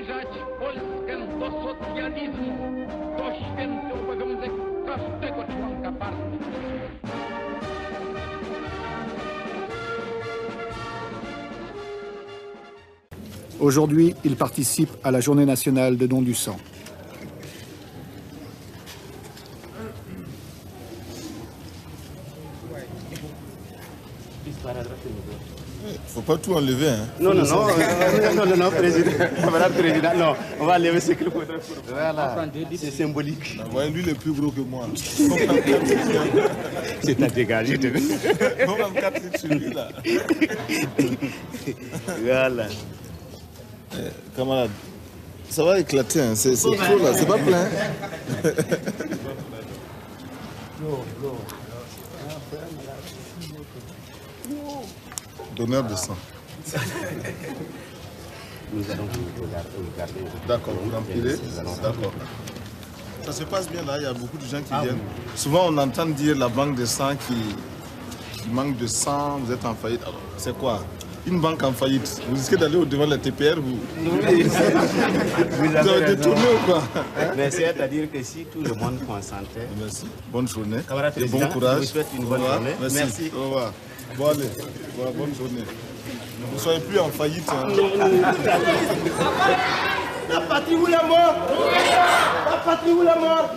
zbliżać Polskę do socjalizmu, to święty obowiązek każdego członka partii. Aujourd'hui, il participe à la journée nationale de don du sang. Faut pas tout enlever, hein. Non, président. Madame président, non, on va enlever ce qu'il faudrait. Voilà, c'est symbolique. Ouais, lui, il est plus gros que moi. C'est à dégager. On va me capter sur lui, là. Voilà. Camarade, ça va éclater, hein. C'est trop, là, c'est pas plein. Donneur de sang. Nous allons regarder. D'accord, vous l'empilez. D'accord. Ça se passe bien là, il y a beaucoup de gens qui viennent. Souvent on entend dire la banque de sang qui manque de sang, vous êtes en faillite. Alors, c'est quoi? Une banque en faillite. Vous risquez d'aller au-devant de la TPR, vous avez détourné ou quoi? Mais c'est-à-dire que si tout le monde consentait. Merci. Bonne journée. Camarade Et bon président, courage. je vous souhaite une bonne journée. Merci. Au revoir. Bon, allez. Voilà, bonne journée. Ne soyez plus en faillite. Hein. La patrie ou la mort? La patrie ou la mort?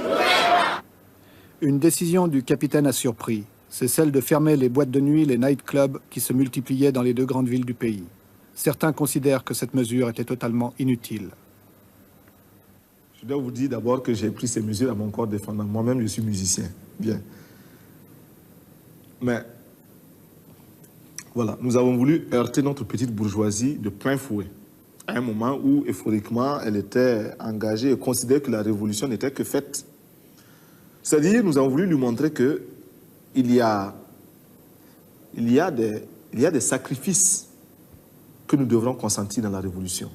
Une décision du capitaine a surpris. C'est celle de fermer les boîtes de nuit, les nightclubs qui se multipliaient dans les deux grandes villes du pays. Certains considèrent que cette mesure était totalement inutile. Je dois vous dire d'abord que j'ai pris ces mesures à mon corps défendant. Moi-même, je suis musicien. Bien. Mais, voilà, nous avons voulu heurter notre petite bourgeoisie de plein fouet. À un moment où, euphoriquement, elle était engagée et considérait que la révolution n'était que faite. C'est-à-dire, nous avons voulu lui montrer que il y a des sacrifices que nous devrons consentir dans la révolution.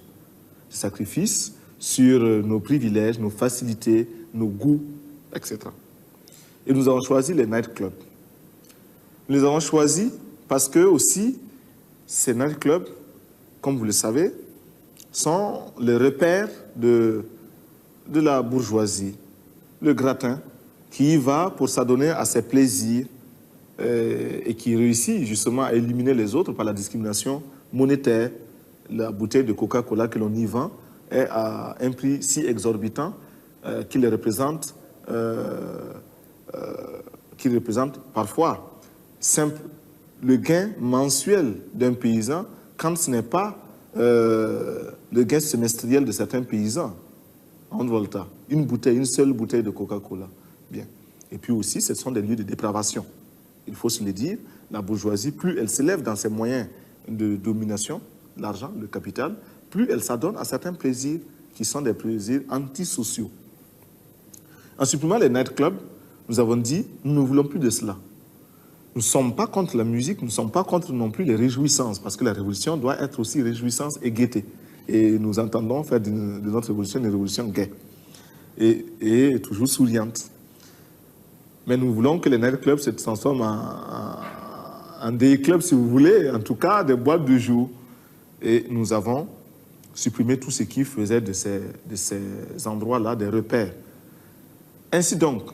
Des sacrifices sur nos privilèges, nos facilités, nos goûts, etc. Et nous avons choisi les nightclubs. Nous les avons choisis parce que aussi, ces nightclubs, comme vous le savez, sont les repères de la bourgeoisie, le gratin, qui y va pour s'adonner à ses plaisirs et qui réussit justement à éliminer les autres par la discrimination monétaire. La bouteille de Coca-Cola que l'on y vend est à un prix si exorbitant qu'il représente parfois le gain mensuel d'un paysan quand ce n'est pas le gain semestriel de certains paysans. En Volta, une seule bouteille de Coca-Cola. Bien. Et puis aussi, ce sont des lieux de dépravation. Il faut se le dire, la bourgeoisie, plus elle s'élève dans ses moyens de domination, l'argent, le capital, plus elle s'adonne à certains plaisirs qui sont des plaisirs antisociaux. En supprimant les nightclubs, nous avons dit, nous ne voulons plus de cela. Nous ne sommes pas contre la musique, nous ne sommes pas contre non plus les réjouissances, parce que la révolution doit être aussi réjouissance et gaieté. Et nous entendons faire de notre révolution une révolution gaie et toujours souriante. Mais nous voulons que les nightclubs se transforment en day clubs, si vous voulez, en tout cas des boîtes de jour. Et nous avons supprimé tout ce qui faisait de ces endroits-là des repères. Ainsi donc,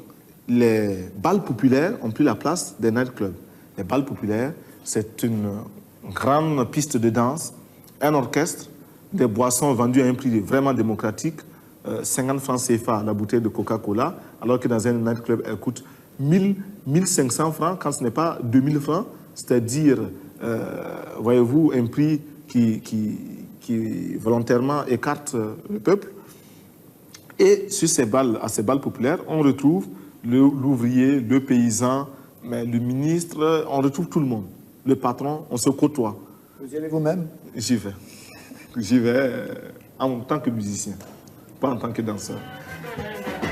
les bals populaires ont pris la place des nightclubs. Les bals populaires, c'est une grande piste de danse, un orchestre, des boissons vendues à un prix vraiment démocratique, 50 francs CFA la bouteille de Coca-Cola, alors que dans un nightclub, elle coûte 1500 francs quand ce n'est pas 2000 francs, c'est-à-dire, voyez-vous, un prix qui volontairement écarte le peuple. Et sur à ces balles populaires, on retrouve l'ouvrier, le paysan, mais le ministre, on retrouve tout le monde. Le patron, on se côtoie. Vous y allez vous-même? J'y vais. J'y vais en tant que musicien, pas en tant que danseur.